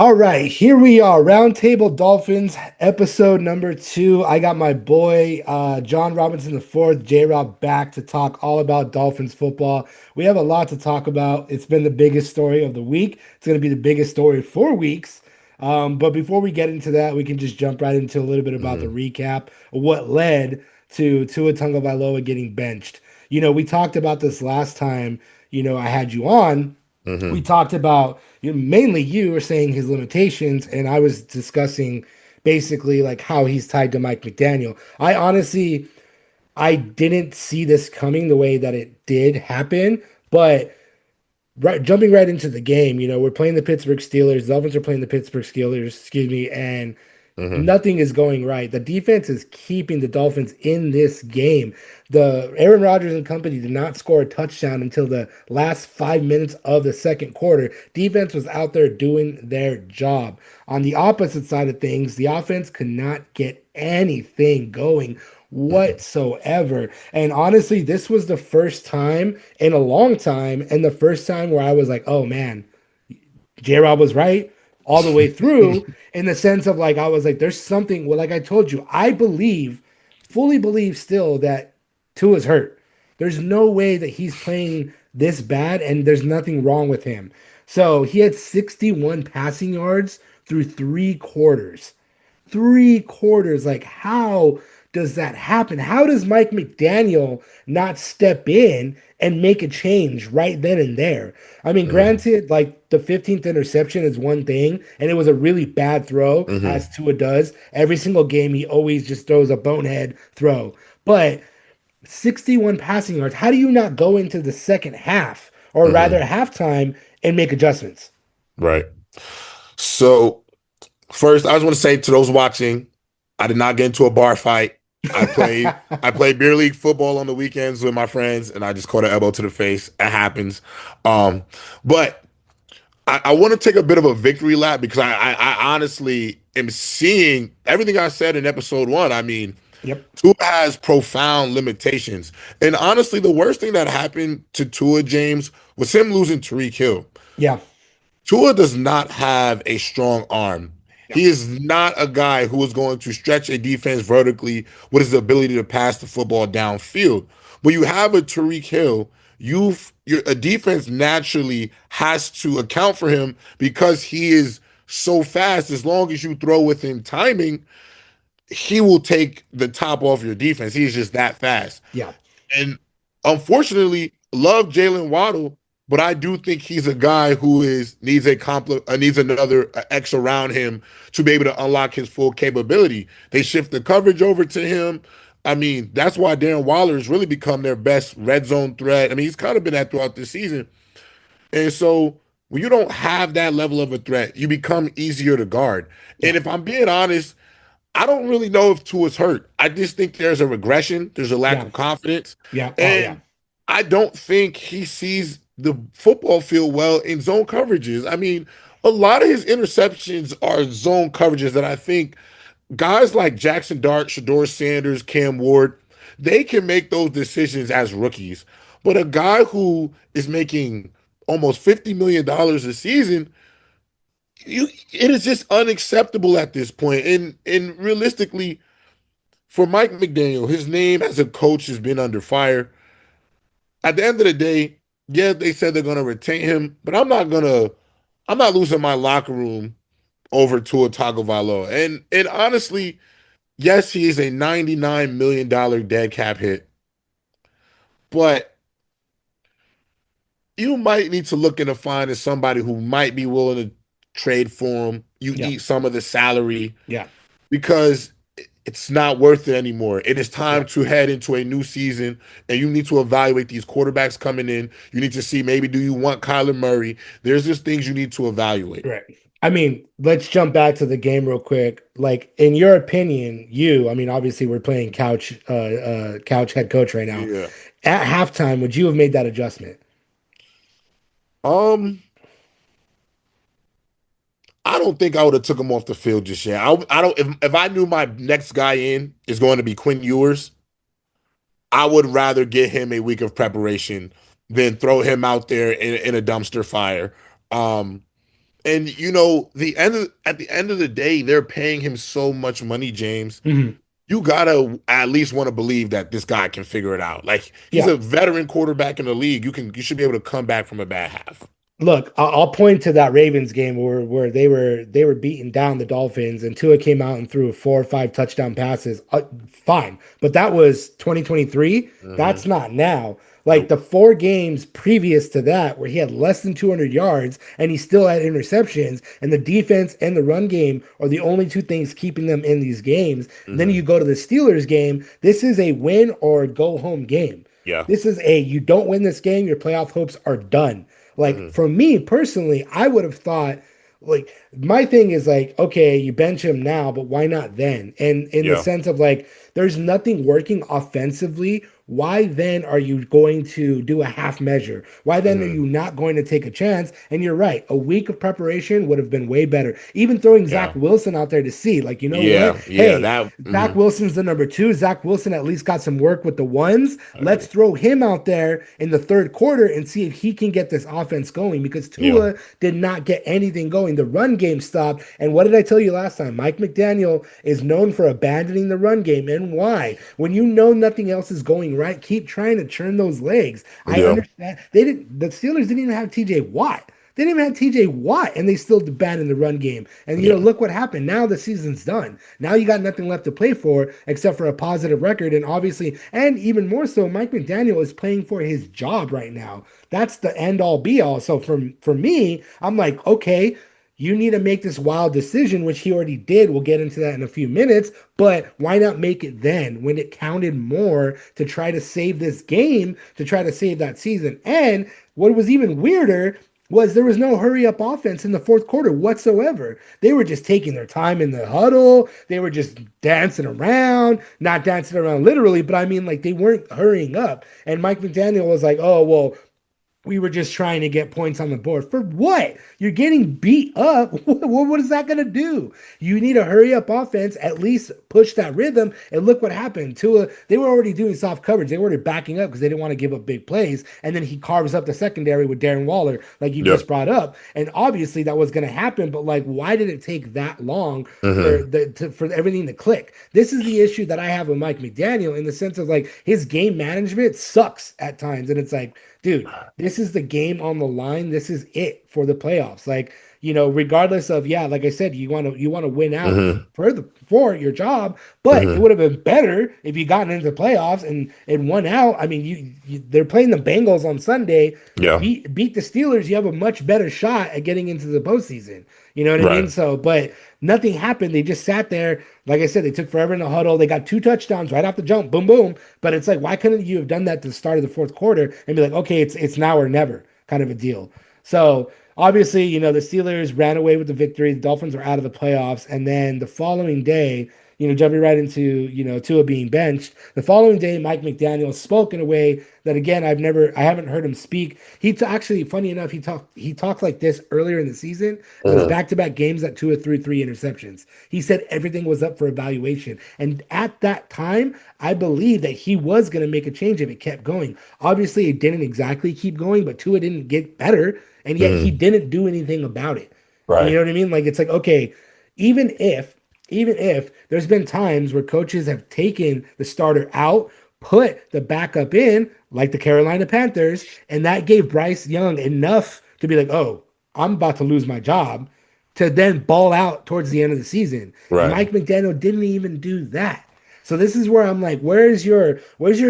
All right, here we are, Roundtable Dolphins, episode number 2. I got my boy John Robinson the fourth, J-Rob back to talk all about Dolphins football. We have a lot to talk about. It's been the biggest story of the week. It's going to be the biggest story for weeks. But before we get into that, we can just jump right into a little bit about the hmm recap of what led to Tua Tagovailoa getting benched. We talked about this last time, I had you on. We hmm talked about mainly you were saying his limitations, and I was discussing basically like how he's tied to Mike McDaniel. I didn't see this coming the way that it did happen, but jumping right into the game, we're playing the Pittsburgh Steelers. The Dolphins are playing the Pittsburgh Steelers, excuse me, and hmm nothing is going right. The defense is keeping the Dolphins in this game. The Aaron Rodgers and company did not score a touchdown until the last 5 minutes of the second quarter. Defense was out there doing their job. On the opposite side of things, the offense could not get anything going whatsoever. And honestly, this was the first time in a long time, and the first time where I was like, oh man, J-Rob was right all the way through in the sense of like I was like, there's something. Well, like I told you, I believe, fully believe still that Tua's hurt. There's no way that he's playing this bad, and there's nothing wrong with him. So he had 61 passing yards through 3 quarters. 3 quarters. Like, how does that happen? How does Mike McDaniel not step in and make a change right then and there? I mean, hmm granted, like the 15th interception is one thing, and it was a really bad throw, hmm as Tua does. Every single game, he always just throws a bonehead throw. But 61 passing yards, how do you not go into the second half, or rather hmm halftime, and make adjustments? Right. So first, I just want to say to those watching, I did not get into a bar fight. I played beer league football on the weekends with my friends, and I just caught an elbow to the face. It happens. Um, but I want to take a bit of a victory lap because I honestly am seeing everything I said in episode one. I mean, Yep. Tua has profound limitations. And honestly, the worst thing that happened to Tua James was him losing Tariq Hill. Yeah. Tua does not have a strong arm. Yeah. He is not a guy who is going to stretch a defense vertically with his ability to pass the football downfield. When you have a Tariq Hill, a defense naturally has to account for him because he is so fast. As long as you throw within timing, he will take the top off your defense. He's just that fast. Yeah. And unfortunately, love Jalen Waddle, but I do think he's a guy who needs another X around him to be able to unlock his full capability. They shift the coverage over to him. I mean, that's why Darren Waller has really become their best red zone threat. I mean, he's kind of been that throughout this season. And so when you don't have that level of a threat, you become easier to guard. Yeah. And if I'm being honest, I don't really know if Tua's hurt. I just think there's a regression. There's a lack Yeah. of confidence. Yeah. Oh, yeah. And I don't think he sees the football field well in zone coverages. I mean, a lot of his interceptions are zone coverages that I think guys like Jackson Dart, Shador Sanders, Cam Ward, they can make those decisions as rookies. But a guy who is making almost $50 million a season, it is just unacceptable at this point. And realistically, for Mike McDaniel, his name as a coach has been under fire. At the end of the day, yeah, they said they're gonna retain him, but I'm not losing my locker room over Tua Tagovailoa. And honestly, yes, he is a $99 million dead cap hit, but you might need to look into finding somebody who might be willing to trade for him. You Yeah. eat some of the salary Yeah. because it's not worth it anymore. It is time Yeah. to head into a new season, and you need to evaluate these quarterbacks coming in. You need to see, maybe, do you want Kyler Murray? There's just things you need to evaluate. Right. I mean, let's jump back to the game real quick. Like, in your opinion, I mean, obviously we're playing couch head coach right now. Yeah. At halftime, would you have made that adjustment? Um, I don't think I would have took him off the field just yet. I don't. If I knew my next guy in is going to be Quinn Ewers, I would rather get him a week of preparation than throw him out there in a dumpster fire. Um, And at the end of the day, they're paying him so much money, James. Mhm. You gotta at least want to believe that this guy can figure it out. Like he's Yeah. a veteran quarterback in the league. You should be able to come back from a bad half. Look, I'll point to that Ravens game where they were beating down the Dolphins and Tua came out and threw 4 or 5 touchdown passes. Fine, but that was 2023. Hmm. That's not now. Like Nope. the 4 games previous to that, where he had less than 200 yards and he still had interceptions, and the defense and the run game are the only two things keeping them in these games. Then you Hmm. go to the Steelers game. This is a win or go home game. Yeah. This is a you don't win this game, your playoff hopes are done. Like Hmm. for me personally, I would have thought like my thing is like, okay, you bench him now, but why not then? And in the Yeah. sense of like, there's nothing working offensively. Why then are you going to do a half measure? Why then are Hmm. you not going to take a chance? And you're right, a week of preparation would have been way better. Even throwing Zach Yeah. Wilson out there to see, like, you know what? Yeah. Yeah. Hey, That. Zach Wilson's the number two. Zach Wilson at least got some work with the ones. I Let's agree. throw him out there in the third quarter and see if he can get this offense going because Yeah. Tua did not get anything going. The run game stopped. And what did I tell you last time? Mike McDaniel is known for abandoning the run game. And why? When you know nothing else is going right, keep trying to churn those legs. I Yeah. understand. The Steelers didn't even have TJ Watt. They didn't even have TJ Watt, and they still abandoned the run game. And Yeah. look what happened. Now the season's done. Now you got nothing left to play for except for a positive record. And obviously, and even more so, Mike McDaniel is playing for his job right now. That's the end all be all. So for me, I'm like, okay, you need to make this wild decision, which he already did. We'll get into that in a few minutes, but why not make it then when it counted more to try to save this game, to try to save that season? And what was even weirder was there was no hurry up offense in the fourth quarter whatsoever. They were just taking their time in the huddle. They were just dancing around, not dancing around literally, but I mean like they weren't hurrying up. And Mike McDaniel was like, "Oh, well, we were just trying to get points on the board. For what? You're getting beat up. What is that going to do? You need a hurry up offense, at least push that rhythm. And look what happened. Tua, they were already doing soft coverage. They were already backing up because they didn't want to give up big plays. And then he carves up the secondary with Darren Waller, like you Yeah. just brought up. And obviously that was going to happen. But like, why did it take that long Hmm. for everything to click? This is the issue that I have with Mike McDaniel in the sense of like his game management sucks at times. And it's like, dude, this is the game on the line. This is it for the playoffs. Like, regardless of yeah, like I said, you want to win out Hmm. for your job, but it Hmm. would have been better if you gotten into the playoffs and won out. I mean, they're playing the Bengals on Sunday. Yeah. Beat the Steelers, you have a much better shot at getting into the postseason. You know what I mean? Right. So, but nothing happened. They just sat there. Like I said, they took forever in the huddle. They got 2 touchdowns right off the jump. Boom, boom. But it's like, why couldn't you have done that at the start of the fourth quarter and be like, okay, it's now or never kind of a deal. So obviously, the Steelers ran away with the victory. The Dolphins are out of the playoffs. And then the following day, jumping right into, Tua being benched. The following day, Mike McDaniel spoke in a way that again, I haven't heard him speak. Actually, funny enough, he talked like this earlier in the season. Those Hmm. back-to-back games that Tua threw 3 interceptions. He said everything was up for evaluation. And at that time, I believe that he was going to make a change if it kept going. Obviously, it didn't exactly keep going, but Tua didn't get better, and yet he Hmm. didn't do anything about it. You Right. know what I mean? Like it's like, okay, even if even if there's been times where coaches have taken the starter out, put the backup in, like the Carolina Panthers, and that gave Bryce Young enough to be like, oh, I'm about to lose my job, to then ball out towards the end of the season. And Right. Mike McDaniel didn't even do that. So this is where I'm like, where's your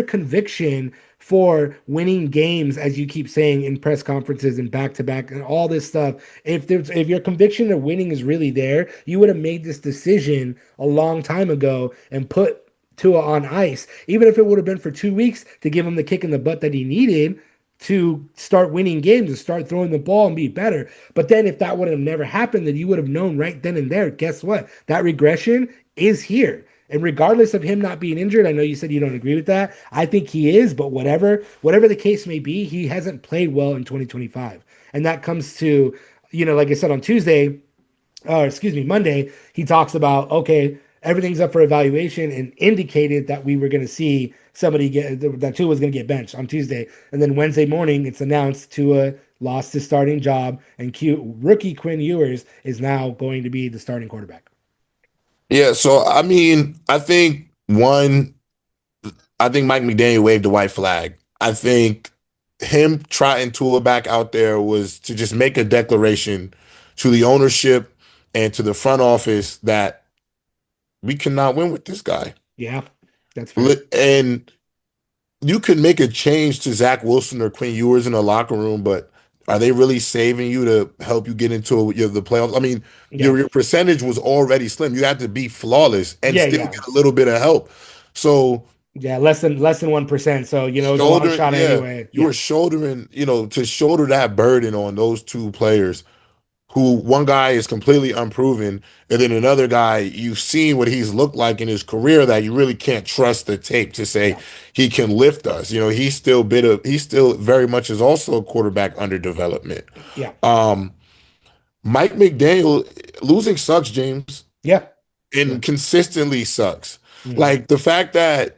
conviction for winning games, as you keep saying in press conferences and back to back and all this stuff? If your conviction of winning is really there, you would have made this decision a long time ago and put Tua on ice, even if it would have been for 2 weeks to give him the kick in the butt that he needed to start winning games and start throwing the ball and be better. But then if that would have never happened, then you would have known right then and there, guess what? That regression is here. And regardless of him not being injured, I know you said you don't agree with that. I think he is, but whatever the case may be, he hasn't played well in 2025. And that comes to, like I said on Tuesday, or excuse me, Monday, he talks about, okay, everything's up for evaluation and indicated that we were going to see somebody that Tua was going to get benched on Tuesday. And then Wednesday morning, it's announced Tua lost his starting job, and rookie Quinn Ewers is now going to be the starting quarterback. Yeah, so I mean, I think Mike McDaniel waved the white flag. I think him trotting Tua back out there was to just make a declaration to the ownership and to the front office that we cannot win with this guy. Yeah, that's fair. And you could make a change to Zach Wilson or Quinn Ewers in the locker room, but are they really saving you to help you get into the playoffs? I mean, Yeah, your percentage was already slim. You had to be flawless and yeah, still yeah, get a little bit of help. So yeah. Less than 1%. So it was a long shoulder, shot yeah, anyway. you Yeah, were shouldering, to shoulder that burden on those two players who one guy is completely unproven, and then another guy, you've seen what he's looked like in his career that you really can't trust the tape to say yeah, he can lift us. He's still very much is also a quarterback under development. yeah, Um, Mike McDaniel losing sucks, James, yeah, yeah. and consistently sucks. Mhm. Like the fact that,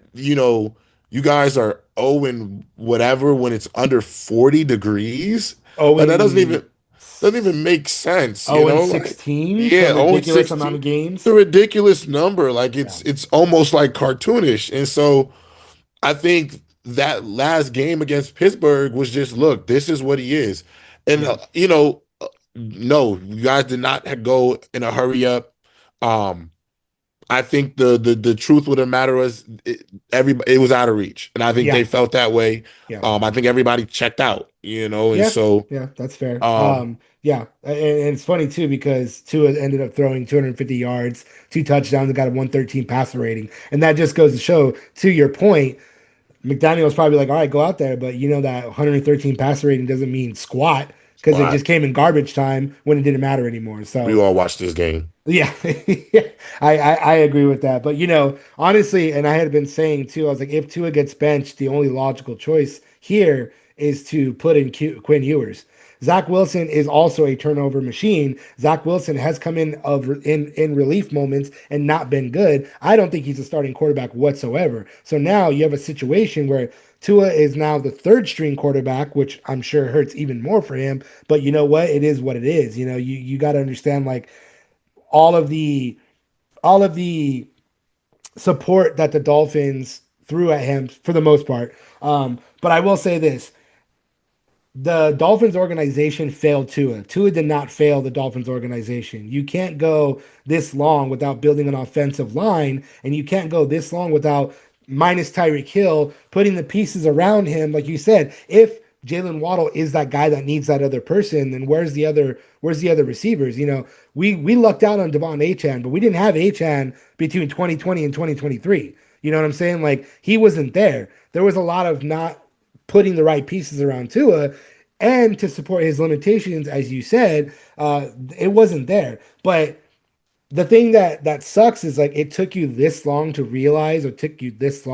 you guys are 0 and whatever when it's under 40 degrees, like that Owen doesn't even make sense, Owen Like, 16, yeah, some 0 and ridiculous amount 16. of It's a games. ridiculous number. Like Yeah, it's almost like cartoonish. And so I think that last game against Pittsburgh was just, look, this is what he is. And yeah, no, you guys did not go in a hurry up. Um, I think the truth of the matter was it was out of reach, and I think yeah, they felt that way. yeah. I think everybody checked out, and Yeah, so yeah, that's fair. um, Yeah, and it's funny too because Tua ended up throwing 250 yards, two touchdowns, and got a 113 passer rating, and that just goes to show, to your point, McDaniel was probably like, "All right, go out there," but that 113 passer rating doesn't mean squat because it squad. just came in garbage time when it didn't matter anymore. We So all watched this game. yeah, yeah, I agree with that. But honestly, and I had been saying too, I was like, if Tua gets benched, the only logical choice here is to put in Quinn Ewers. Zach Wilson is also a turnover machine. Zach Wilson has come in relief moments and not been good. I don't think he's a starting quarterback whatsoever. So now you have a situation where Tua is now the third string quarterback, which I'm sure hurts even more for him. But you know what? It is what it is. You got to understand, like, all of the all of the support that the Dolphins threw at him for the most part. But I will say this: the Dolphins organization failed Tua. Tua did not fail the Dolphins organization. You can't go this long without building an offensive line, and you can't go this long without minus Tyreek Hill putting the pieces around him. Like you said, if Jalen Waddle is that guy that needs that other person, then where's the other receivers? We lucked out on Devon Achan, but we didn't have Achan between 2020 and 2023. You know what I'm saying? Like, he wasn't there. There was a lot of not putting the right pieces around Tua, and to support his limitations, as you said, it wasn't there. But the thing that sucks is, like, it took you this long to realize, or took you this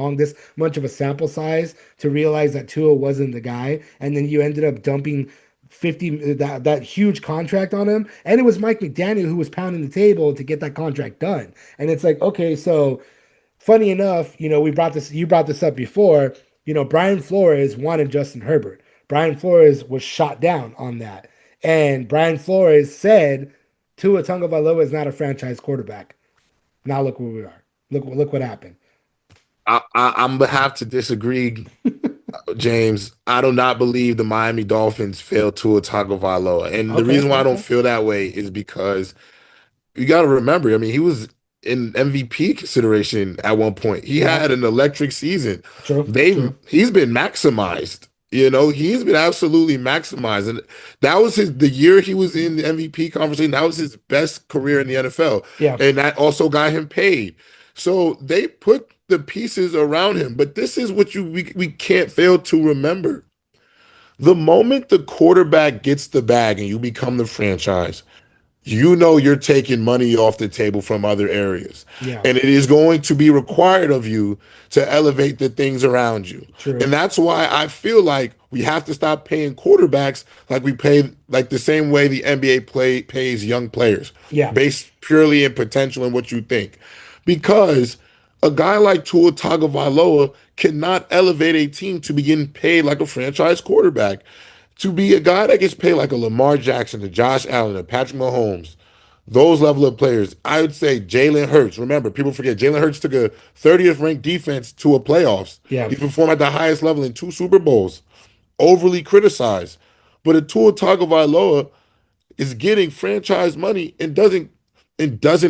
much of a sample size to realize that Tua wasn't the guy, and then you ended up dumping 50 that huge contract on him, and it was Mike McDaniel who was pounding the table to get that contract done. And it's like, okay, so funny enough, you brought this up before. Brian Flores wanted Justin Herbert. Brian Flores was shot down on that. And Brian Flores said Tua Tagovailoa is not a franchise quarterback. Now look where we are. Look what happened. I'm gonna have to disagree, James. I do not believe the Miami Dolphins failed Tua Tagovailoa, and the Okay, reason why I don't okay. feel that way is because you got to remember. I mean, he was in MVP consideration at one point. He Yeah, had an electric season. true, true. He's been maximized. He's been absolutely maximized, and that was the year he was in the MVP conversation. That was his best career in the NFL, Yeah, and that also got him paid. So they put the pieces around him. But this is what we can't fail to remember. The moment the quarterback gets the bag and you become the franchise, you're taking money off the table from other areas. yeah, And it is going to be required of you to elevate the things around you. true. And that's why I feel like we have to stop paying quarterbacks like we pay, like the same way the NBA pays young players, Yeah, based purely in potential and what you think. Because a guy like Tua Tagovailoa cannot elevate a team to begin paid like a franchise quarterback. To be a guy that gets paid like a Lamar Jackson, a Josh Allen, a Patrick Mahomes, those level of players, I would say Jalen Hurts. Remember, people forget Jalen Hurts took a 30th ranked defense to a playoffs. Yeah. He performed at the highest level in 2 Super Bowls, overly criticized. But a Tua Tagovailoa is getting franchise money and doesn't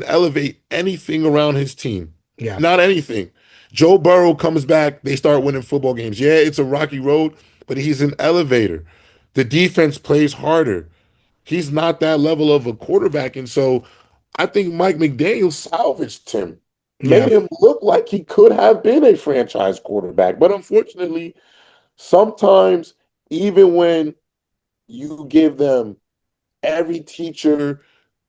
elevate anything around his team. Yeah. Not anything. Joe Burrow comes back, they start winning football games. Yeah, it's a rocky road, but he's an elevator. The defense plays harder. He's not that level of a quarterback. And so I think Mike McDaniel salvaged him, made Yeah. him look like he could have been a franchise quarterback. But unfortunately, sometimes even when you give them every teacher,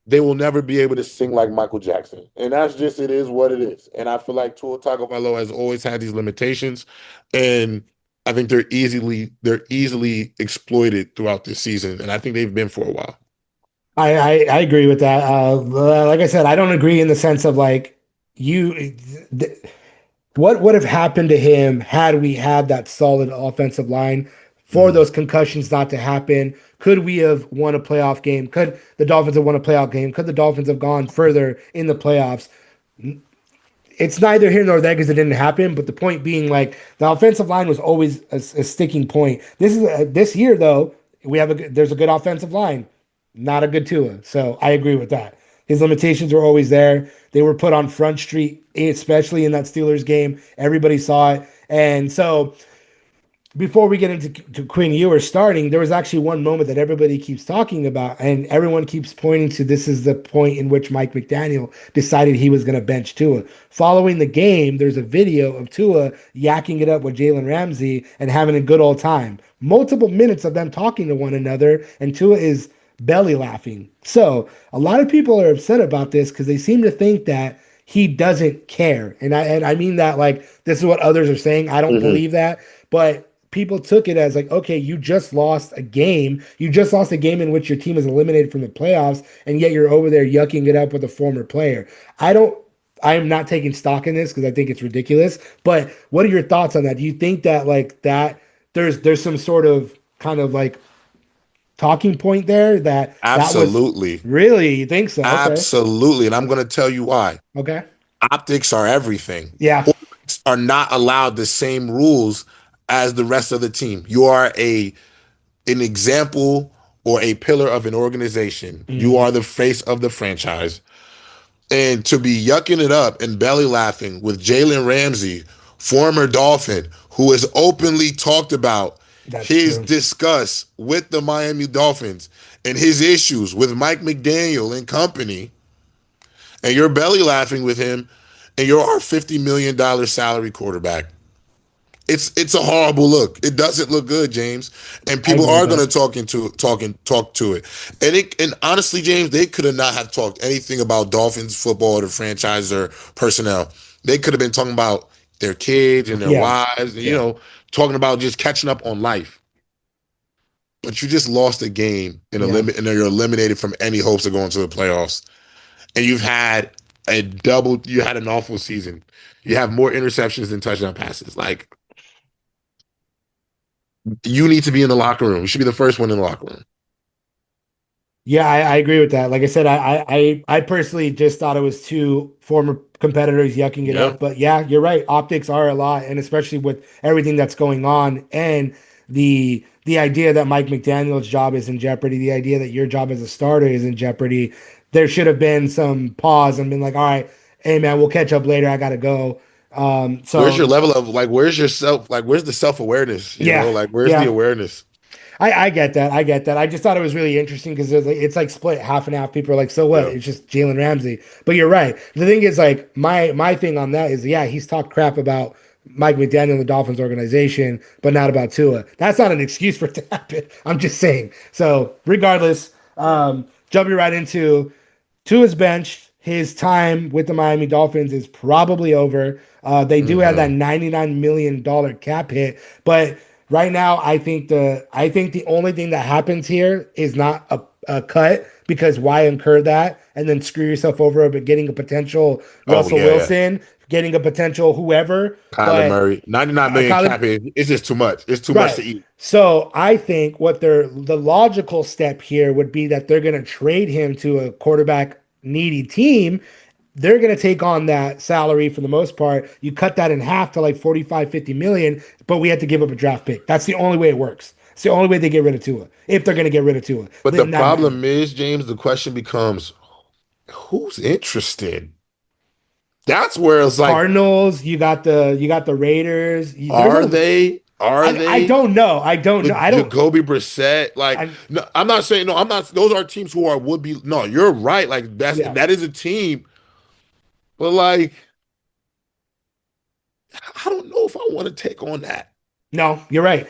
they will never be able to sing like Michael Jackson. And that's just, it is what it is. And I feel like Tua Tagovailoa has always had these limitations. And I think they're easily exploited throughout this season. And I think they've been for a while. I agree with that. Like I said, I don't agree in the sense of like you. What would have happened to him had we had that solid offensive line for Mhm. those concussions not to happen? Could we have won a playoff game? Could the Dolphins have won a playoff game? Could the Dolphins have gone further in the playoffs? It's neither here nor there because it didn't happen. But the point being, like the offensive line was always a sticking point. This year though, there's a good offensive line, not a good Tua. So I agree with that. His limitations were always there. They were put on Front Street, especially in that Steelers game. Everybody saw it, and so before we get into Quinn Ewers starting, there was actually one moment that everybody keeps talking about, and everyone keeps pointing to this is the point in which Mike McDaniel decided he was going to bench Tua. Following the game, there's a video of Tua yakking it up with Jalen Ramsey and having a good old time. Multiple minutes of them talking to one another, and Tua is belly laughing. So a lot of people are upset about this because they seem to think that he doesn't care. And I mean that like this is what others are saying. I don't Mhm. believe that. But people took it as like, okay, you just lost a game. You just lost a game in which your team is eliminated from the playoffs, and yet you're over there yucking it up with a former player. I don't. I am not taking stock in this because I think it's ridiculous. But what are your thoughts on that? Do you think that like that there's some sort of kind of like talking point there that was Absolutely. really you think so? Okay, Absolutely. And I'm going to tell you why. okay, Optics are everything. yeah, Quarterbacks are not allowed the same rules as the rest of the team. You are an example or a pillar of an organization. You mm, are the face of the franchise. And to be yucking it up and belly laughing with Jalen Ramsey, former Dolphin, who has openly talked about that's his true. disgust with the Miami Dolphins and his issues with Mike McDaniel and company, and you're belly laughing with him, and you're our $50 million salary quarterback. It's a horrible look. It doesn't look good, James. And I people agree with are gonna that. talk to it. And honestly, James, they could have not have talked anything about Dolphins football or the franchise or personnel. They could have been talking about their kids and their Yeah, wives, and yeah, talking about just catching up on life. But you just lost a game yeah. and you're eliminated from any hopes of going to the playoffs. And you had an awful season. You have more interceptions than touchdown passes. Like, you need to be in the locker room. You should be the first one in the locker room. Yeah, I agree with that. Like I said, I personally just thought it was two former competitors yucking it Yeah. up. But yeah, you're right. Optics are a lot, and especially with everything that's going on and the idea that Mike McDaniel's job is in jeopardy, the idea that your job as a starter is in jeopardy. There should have been some pause and been like, all right, hey man, we'll catch up later. I gotta go. Where's your So level of like? Where's your self? Like, where's the self awareness? yeah, Like, where's the yeah. awareness? I get that. I get that. I just thought it was really interesting because it's like split half and half. People are like, so what? Yeah. It's just Jalen Ramsey. But you're right. The thing is, like, my thing on that is, yeah, he's talked crap about Mike McDaniel and the Dolphins organization, but not about Tua. That's not an excuse for it to happen. I'm just saying. So regardless, jumping right into to his bench. His time with the Miami Dolphins is probably over. They do have that Hmm. $99 million cap hit, but right now I think the only thing that happens here is not a cut because why incur that and then screw yourself over but getting a potential Oh Russell yeah, yeah. Wilson, getting a potential whoever, Kyler but Murray, 99 million Kyler, cap it's just too much. It's too much right. to eat. So I think what the logical step here would be that they're going to trade him to a quarterback needy team. They're going to take on that salary for the most part. You cut that in half to like 45, 50 million, but we had to give up a draft pick. That's the only way it works. It's the only way they get rid of Tua, if they're going to get rid of Tua But the in that manner. problem is, James, the question becomes, who's interested? That's where it's like, Cardinals, you got the Raiders. There's are a they? Are I they? don't know. I don't know. With I don't Jacoby Brissett, like, I no, I'm not saying no. I'm not. Those are teams who are would be. No, you're right. Like yeah. that is a team, but like, I don't know if I want to take on that. No, you're right.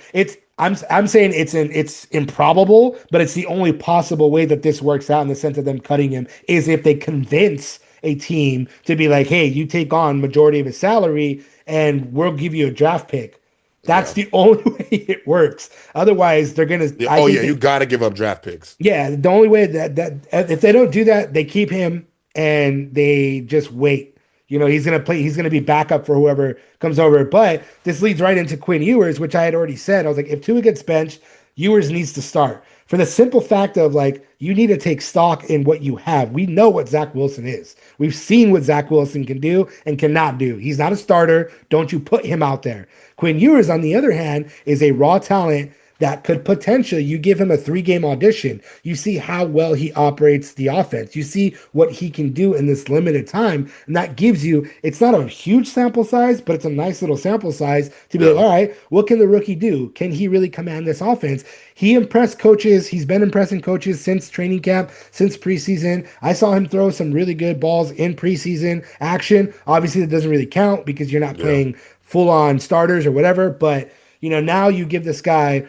I'm saying it's improbable, but it's the only possible way that this works out in the sense of them cutting him is if they convince a team to be like, hey, you take on majority of his salary and we'll give you a draft pick. That's Yeah. the only way it works. Otherwise, they're gonna. Yeah. I Oh think yeah, you they. got to give up draft picks. Yeah, the only way that if they don't do that, they keep him and they just wait. He's gonna play. He's gonna be backup for whoever comes over. But this leads right into Quinn Ewers, which I had already said. I was like, if Tua gets benched, Ewers needs to start for the simple fact of like you need to take stock in what you have. We know what Zach Wilson is. We've seen what Zach Wilson can do and cannot do. He's not a starter. Don't you put him out there. Quinn Ewers, on the other hand, is a raw talent that could potentially, you give him a 3-game audition. You see how well he operates the offense. You see what he can do in this limited time. And that gives you, it's not a huge sample size, but it's a nice little sample size to be like, Yeah. all right, what can the rookie do? Can he really command this offense? He impressed coaches. He's been impressing coaches since training camp, since preseason. I saw him throw some really good balls in preseason action. Obviously, that doesn't really count because you're not Yeah. playing full on starters or whatever. But, now you give this guy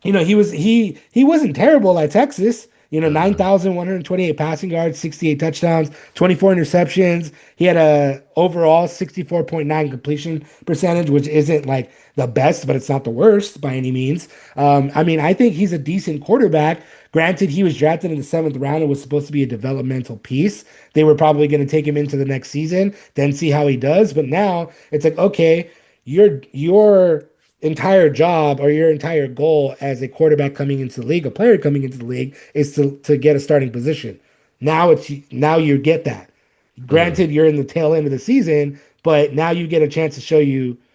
he wasn't terrible at Texas. Mm-mm. 9,128 passing yards, 68 touchdowns, 24 interceptions. He had a overall 64.9 completion percentage, which isn't like the best, but it's not the worst by any means. I mean, I think he's a decent quarterback. Granted, he was drafted in the 7th round and was supposed to be a developmental piece. They were probably going to take him into the next season, then see how he does. But now it's like, okay, your entire job or your entire goal as a quarterback coming into the league, a player coming into the league, is to get a starting position. Now you get that. Mm. Granted, you're in the tail end of the season, but now you get a chance to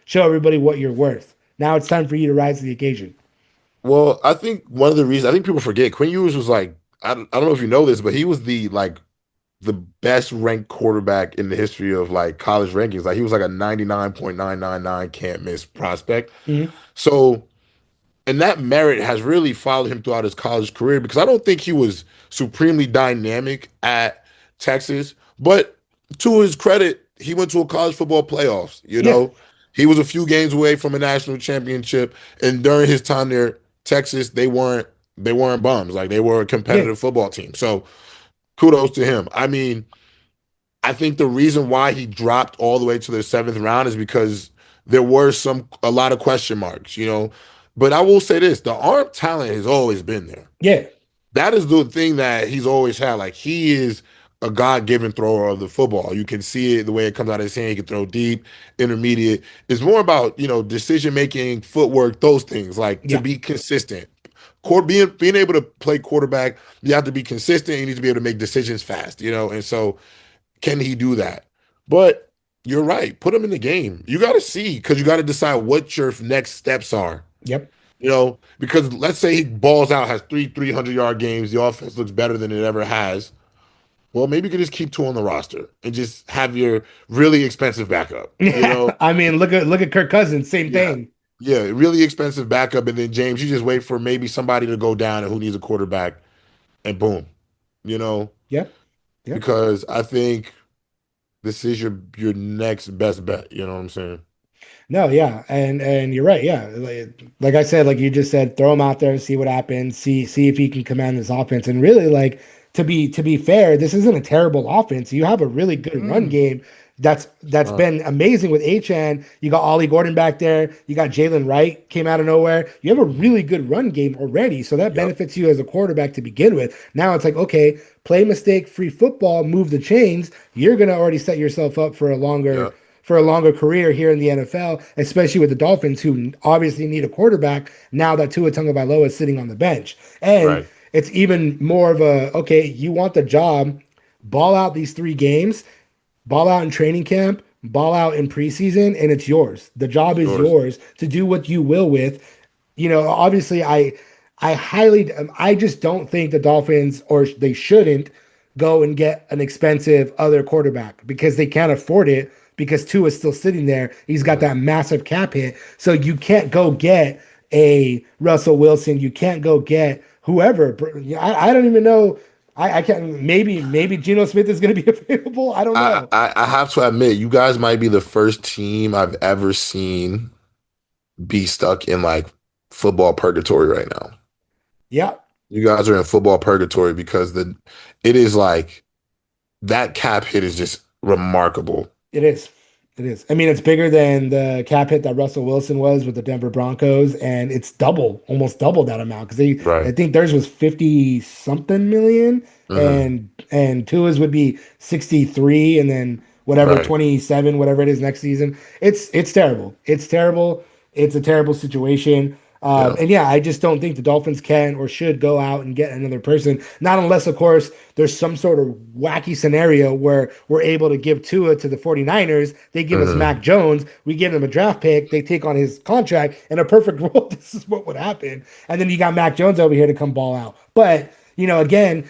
show everybody what you're worth. Now it's time for you to rise to the occasion. Well, I think one of the reasons I think people forget Quinn Ewers was like I don't know if you know this, but he was the best ranked quarterback in the history of like college rankings. Like he was like a 99.999 can't miss prospect. Mhm. So, and that merit has really followed him throughout his college career because I don't think he was supremely dynamic at Texas, but to his credit, he went to a college football playoffs, you Yeah, know. He was a few games away from a national championship, and during his time there, Texas, they weren't bums. Like they were a yeah, competitive football team. So kudos to him. I mean, I think the reason why he dropped all the way to the 7th round is because there were a lot of question marks, you know. But I will say this: the arm talent has always been there. yeah, That is the thing that he's always had. Like he is a God-given thrower of the football. You can see it the way it comes out of his hand. He can throw deep, intermediate. It's more about decision making, footwork, those things. Like to yeah. be consistent. Being able to play quarterback, you have to be consistent. You need to be able to make decisions fast. And so can he do that? But you're right. Put him in the game. You got to see because you got to decide what your next steps are. Yep. Because let's say he balls out, has 300-yard games, the offense looks better than it ever has. Well, maybe you could just keep two on the roster and just have your really expensive backup. Yeah. I mean, look at Kirk Cousins, same Yeah. thing. Yeah, really expensive backup. And then James, you just wait for maybe somebody to go down and who needs a quarterback and boom, you know, Yep. Yep. because I think this is your next best bet. You know what I'm saying? No, yeah, and you're right. Yeah, like I said, like you just said, throw him out there, see what happens, see if he can command this offense. And really, like to be fair, this isn't a terrible offense. You have a really good run Mm. game. That's Uh, been amazing with Achan. You got Ollie Gordon back there. You got Jalen Wright came out of nowhere. You have a really good run game already, so that yep. benefits you as a quarterback to begin with. Now it's like, okay, play mistake free football, move the chains. You're gonna already set yourself up Yep. for a longer career here in the NFL, especially with the Dolphins, who obviously need a quarterback now that Tua Tagovailoa is sitting on the bench. And Right. it's even more of a okay, you want the job, ball out these 3 games, ball out in training camp, ball out in preseason, and it's yours. The job It's is yours. yours to do what you will with. Obviously, I just don't think the Dolphins, or they shouldn't, go and get an expensive other quarterback because they can't afford it because Tua is still sitting there. He's got Mhm. that massive cap hit. So you can't go get a Russell Wilson. You can't go get whoever. I don't even know. I can't. Maybe Geno Smith is going to be available. I don't know. I have to admit, you guys might be the first team I've ever seen be stuck in like football purgatory right now. Yeah, You guys are in football purgatory because it is like that cap hit is just remarkable. it is. It is. I mean, it's bigger than the cap hit that Russell Wilson was with the Denver Broncos, and it's double, almost double that amount because I Right. think theirs was 50 something million, Hmm. and Tua's would be 63, and then whatever Right. 27, whatever it is next season. It's terrible. It's terrible. It's a terrible situation. Yeah. And yeah, I just don't think the Dolphins can or should go out and get another person. Not unless, of course, there's some sort of wacky scenario where we're able to give Tua to the 49ers. They give us Hmm. Mac Jones. We give them a draft pick. They take on his contract. In a perfect world, this is what would happen. And then you got Mac Jones over here to come ball out. But, again,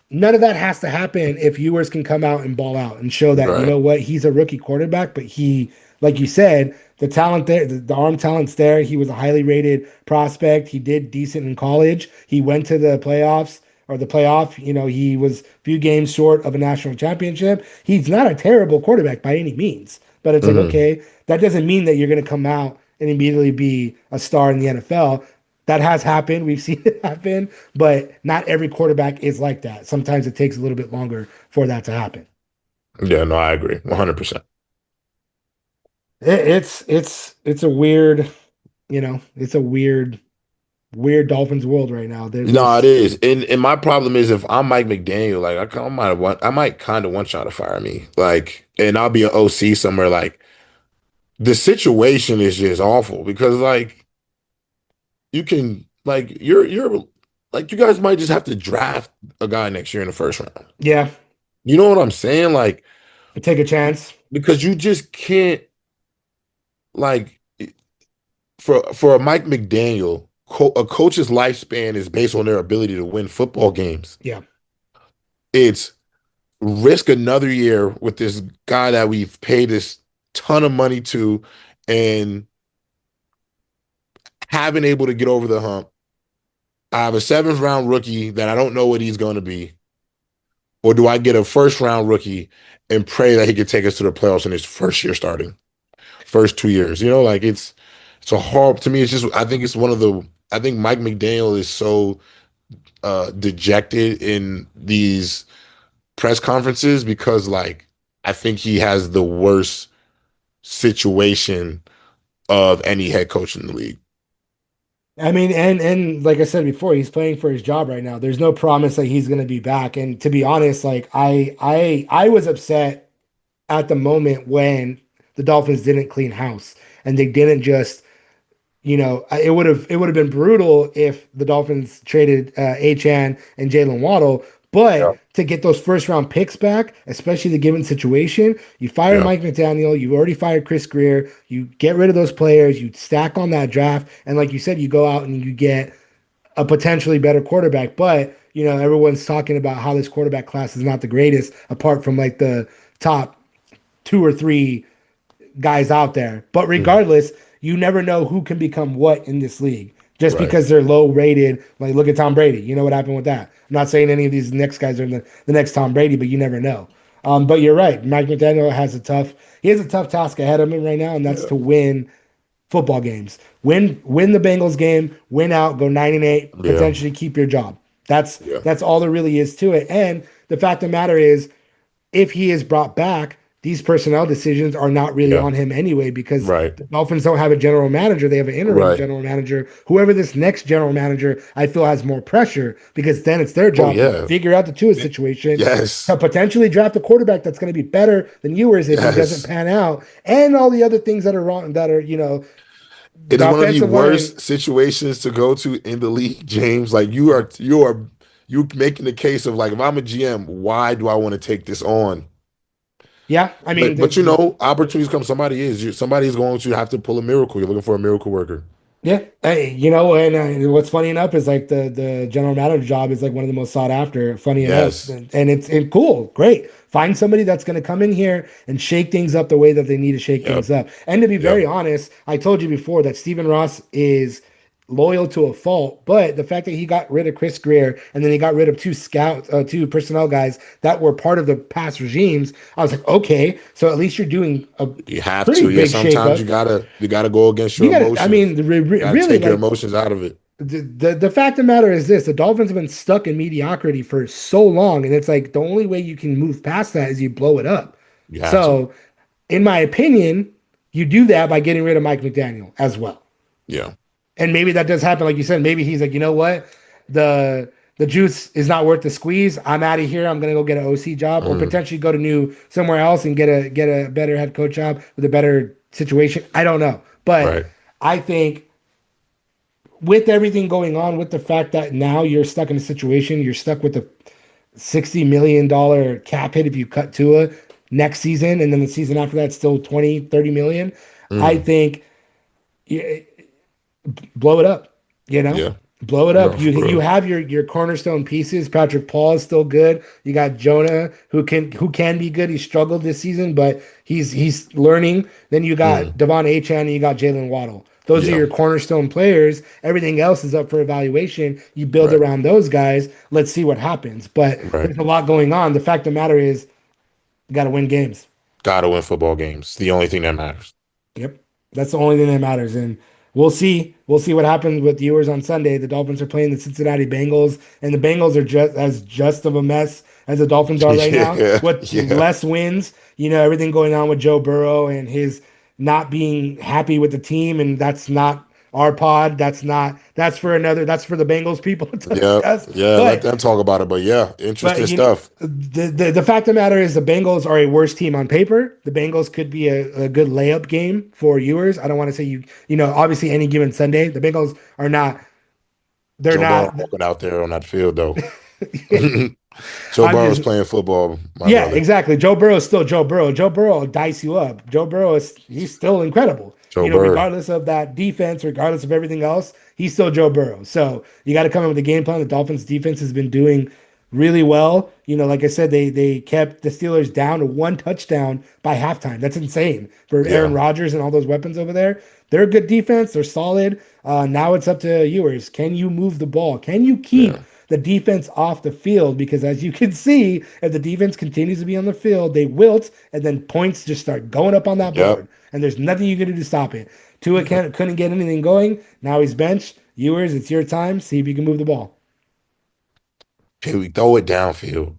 none of that has to happen if Ewers can come out and ball out and show that, you Right. know what, he's a rookie quarterback, but he, like you said, the talent there, the arm talent's there. He was a highly rated prospect. He did decent in college. He went to the playoffs or the playoff. He was a few games short of a national championship. He's not a terrible quarterback by any means, but it's like, Hmm. okay, that doesn't mean that you're going to come out and immediately be a star in the NFL. That has happened. We've seen it happen, but not every quarterback is like that. Sometimes it takes a little bit longer for that to happen. Yeah, no, I agree. 100%. It's a weird, it's a weird Dolphins world right now. There's No, it this, is. And my problem is if I'm Mike McDaniel, like I might kind of want y'all to fire me. Like, and I'll be an OC somewhere. Like the situation is just awful because like you can like you're like you guys might just have to draft a guy next year in the first round. yeah, You know what I'm saying? Like take a chance. because you just can't like for a Mike McDaniel, a coach's lifespan is based on their ability to win football games. Yeah. It's risk another year with this guy that we've paid this ton of money to and haven't able to get over the hump. I have a seventh round rookie that I don't know what he's going to be. Or do I get a first round rookie and pray that he could take us to the playoffs in his first year starting, first 2 years? Like it's a horrible to me. It's just I think it's one of the I think Mike McDaniel is so dejected in these press conferences because like I think he has the worst situation of any head coach in the league. I mean, and like I said before, he's playing for his job right now. There's no promise that he's going to be back. And to be honest, like I was upset at the moment when the Dolphins didn't clean house and they didn't just it would have been brutal if the Dolphins traded Achan and Jalen Waddle, but Yeah. to get those first round picks back, especially the given situation, you fire Yeah. Mike McDaniel, you've already fired Chris Greer, you get rid of those players, you stack on that draft, and like you said, you go out and you get a potentially better quarterback. But everyone's talking about how this quarterback class is not the greatest, apart from like the top 2 or 3 guys out there. But Mhm. regardless, you never know who can become what in this league just Right. because they're low rated. Like, look at Tom Brady. You know what happened with that. I'm not saying any of these next guys are the next Tom Brady, but you never know. But you're right. Mike McDaniel he has a tough task ahead of him right now, and that's Yeah. to win football games. Win the Bengals game, win out, go 9-8, Yeah. potentially keep your job. That's Yeah. that's all there really is to it. And the fact of the matter is, if he is brought back, these personnel decisions are not really Yeah. on him anyway because Right. the Dolphins don't have a general manager. They have an interim Right. general manager. Whoever this next general manager, I feel has more pressure because then it's their Oh job to yeah. figure out the Tua situation, to Yes. potentially draft a quarterback that's going to be better than Ewers if he doesn't Yes. pan out, and all the other things that are wrong, that are, It the is one of the offensive line. worst situations to go to in the league, James. Like you making the case of like if I'm a GM, why do I want to take this on? Yeah, I mean, But opportunities come. Somebody is going to have to pull a miracle. You're looking for a miracle worker. yeah, hey, and what's funny enough is like the general manager job is like one of the most sought after. Funny enough, Yes. and it's cool, great. Find somebody that's going to come in here and shake things up the way that they need to shake Yep. things up. And to be very Yep. honest, I told you before that Stephen Ross is loyal to a fault, but the fact that he got rid of Chris Greer and then he got rid of two personnel guys that were part of the past regimes, I was like, okay, so at least you're doing a You have pretty to. Yeah. big Sometimes shakeup. you gotta go against your You got to, I emotions. mean, You gotta really, take your like emotions out of it. the fact of the matter is this: the Dolphins have been stuck in mediocrity for so long, and it's like the only way you can move past that is you blow it up. You have to. So, in my opinion, you do that by getting rid of Mike McDaniel as well. Yeah. And maybe that does happen, like you said. Maybe he's like, you know what, the juice is not worth the squeeze. I'm out of here. I'm gonna go get an OC job, or Mm, potentially go to new somewhere else and get a better head coach job with a better situation. I don't know, but right. I think with everything going on, with the fact that now you're stuck in a situation, you're stuck with a $60 million cap hit if you cut Tua next season, and then the season after that, still 20, 30 million. I Mm, think blow it up, you know? yeah. Blow it No, up. You for you real. have your cornerstone pieces. Patrick Paul is still good. You got Jonah who can be good. He struggled this season, but he's learning. Then you got Mm, Devon Achane and you got Jalen Waddle. Those are yeah. your cornerstone players. Everything else is up for evaluation. You build Right. around those guys. Let's see what happens. But Right. there's a lot going on. The fact of the matter is, you got to win games. Gotta win football games. It's the only thing that matters. Yep. That's the only thing that matters. And we'll see. We'll see what happens with viewers on Sunday. The Dolphins are playing the Cincinnati Bengals, and the Bengals are just of a mess as the Dolphins are right now, Yeah. with Yeah. less wins. Everything going on with Joe Burrow and his not being happy with the team, and that's not our pod. That's for another. That's for the Bengals people to Yeah. discuss. Yeah. Let But them talk about it. But yeah, but interesting stuff. the fact of the matter is the Bengals are a worse team on paper. The Bengals could be a good layup game for viewers. I don't want to say obviously any given Sunday. The Bengals are not. They're Joe Burrow not. walking out there on that field though. Joe I'm Burrow's just playing football, my Yeah, brother. exactly. Joe Burrow is still Joe Burrow. Joe Burrow will dice you up. Joe Burrow he's still incredible. Joe Burrow. Regardless of that defense, regardless of everything else, he's still Joe Burrow. So you got to come up with a game plan. The Dolphins defense has been doing really well. Like I said, they kept the Steelers down to one touchdown by halftime. That's insane for Aaron Yeah. Rodgers and all those weapons over there. They're a good defense. They're solid. Now it's up to Ewers. Can you move the ball? Can you keep Yeah. the defense off the field? Because as you can see, if the defense continues to be on the field, they wilt, and then points just start going up on that Yep. board. And there's nothing you can do to stop it. Tua couldn't get anything going. Now he's benched. Ewers, it's your time. See if you can move the ball. We throw it downfield.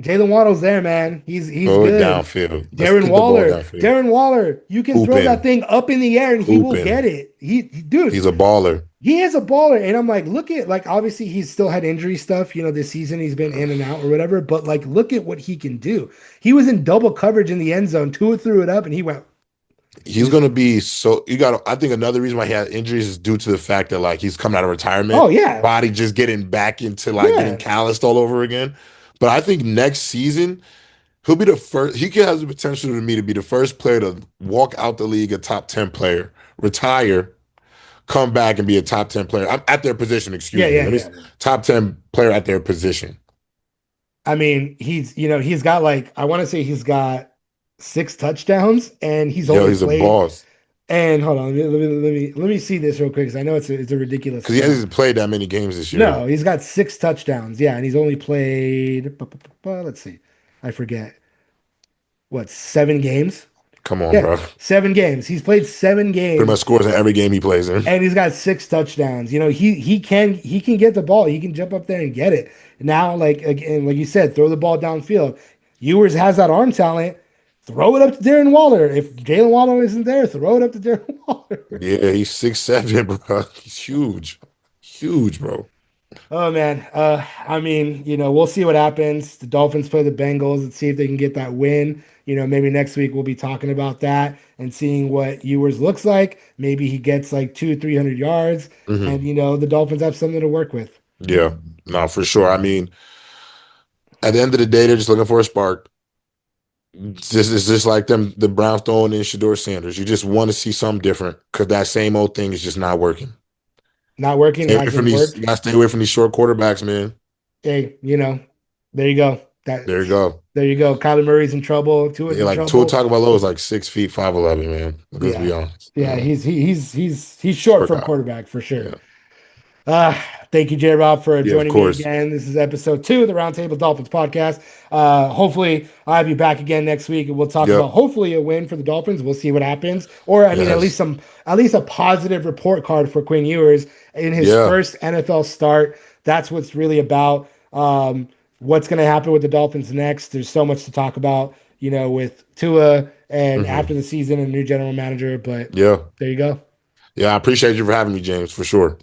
Jalen Waddle's there, man. He's Throw it good. downfield. Let's Darren get the ball Waller. downfield. Darren Waller. You can throw that Hooping. thing up in the air and he will Hooping. get it. Dude, He's a baller. he is a baller. And I'm like, look at, like, obviously he's still had injury stuff, this season he's been in and out or whatever, but like, look at what he can do. He was in double coverage in the end zone. Tua threw it up and he went, He's gonna be so you got I think another reason why he had injuries is due to the fact that like he's coming out of retirement, oh yeah, body just getting back into like getting yeah, calloused all over again. But I think next season he'll be the first. He has the potential to me to be the first player to walk out the league a top 10 player, retire, come back and be a top 10 player. I'm at their position, yeah, excuse me. yeah, Let me yeah. top 10 player at their position. I mean, he's got like, I want to say he's got 6 touchdowns and he's Yo, only he's a played. boss. And hold on, let me see this real quick because I know it's a ridiculous Because he stat. hasn't played that many games this year. No, he's got 6 touchdowns. Yeah, and he's only played. Let's see, I forget what, 7 games. Come on, Yeah, bro. 7 games. He's played seven Pretty much games, scores in every game he plays in. and he's got 6 touchdowns. He can get the ball. He can jump up there and get it. Now, like again, like you said, throw the ball downfield. Ewers has that arm talent. throw it up to Darren Waller. If Jalen Waller isn't there, throw it up to Darren Waller. Yeah, he's 6'7", bro. He's huge. Huge, bro. Oh man, I mean, we'll see what happens. The Dolphins play the Bengals and see if they can get that win. Maybe next week we'll be talking about that and seeing what Ewers looks like. Maybe he gets like 300 yards, and Hmm. the Dolphins have something to work with. Yeah, no, for sure. I mean, at the end of the day, they're just looking for a spark. It's just like them, the Browns throwing in Shador Sanders. You just want to see something different because that same old thing is just not working. Not working, Stay away from hasn't these. worked. You gotta stay away from these short quarterbacks, man. Hey, there you go. There you go. There you go. Kyler Murray's in trouble. Tua's Yeah, in like Tua trouble. Tagovailoa is like 6 feet 5'11", man. Let's be Yeah, honest. yeah. He's short Short from guy. quarterback for sure. Yeah. Uh, Thank you, J Rob, for Yeah, of joining me course. again. This is episode 2 of the Roundtable Dolphins podcast. Hopefully, I'll have you back again next week, and we'll talk about Yep. hopefully a win for the Dolphins. We'll see what happens, or I mean, Yes. at least a positive report card for Quinn Ewers in his Yeah. first NFL start. That's what's really about. What's going to happen with the Dolphins next? There's so much to talk about, with Tua and Hmm. after the season and new general manager. But Yeah. there you go. Yeah. I appreciate you for having me, James, for sure.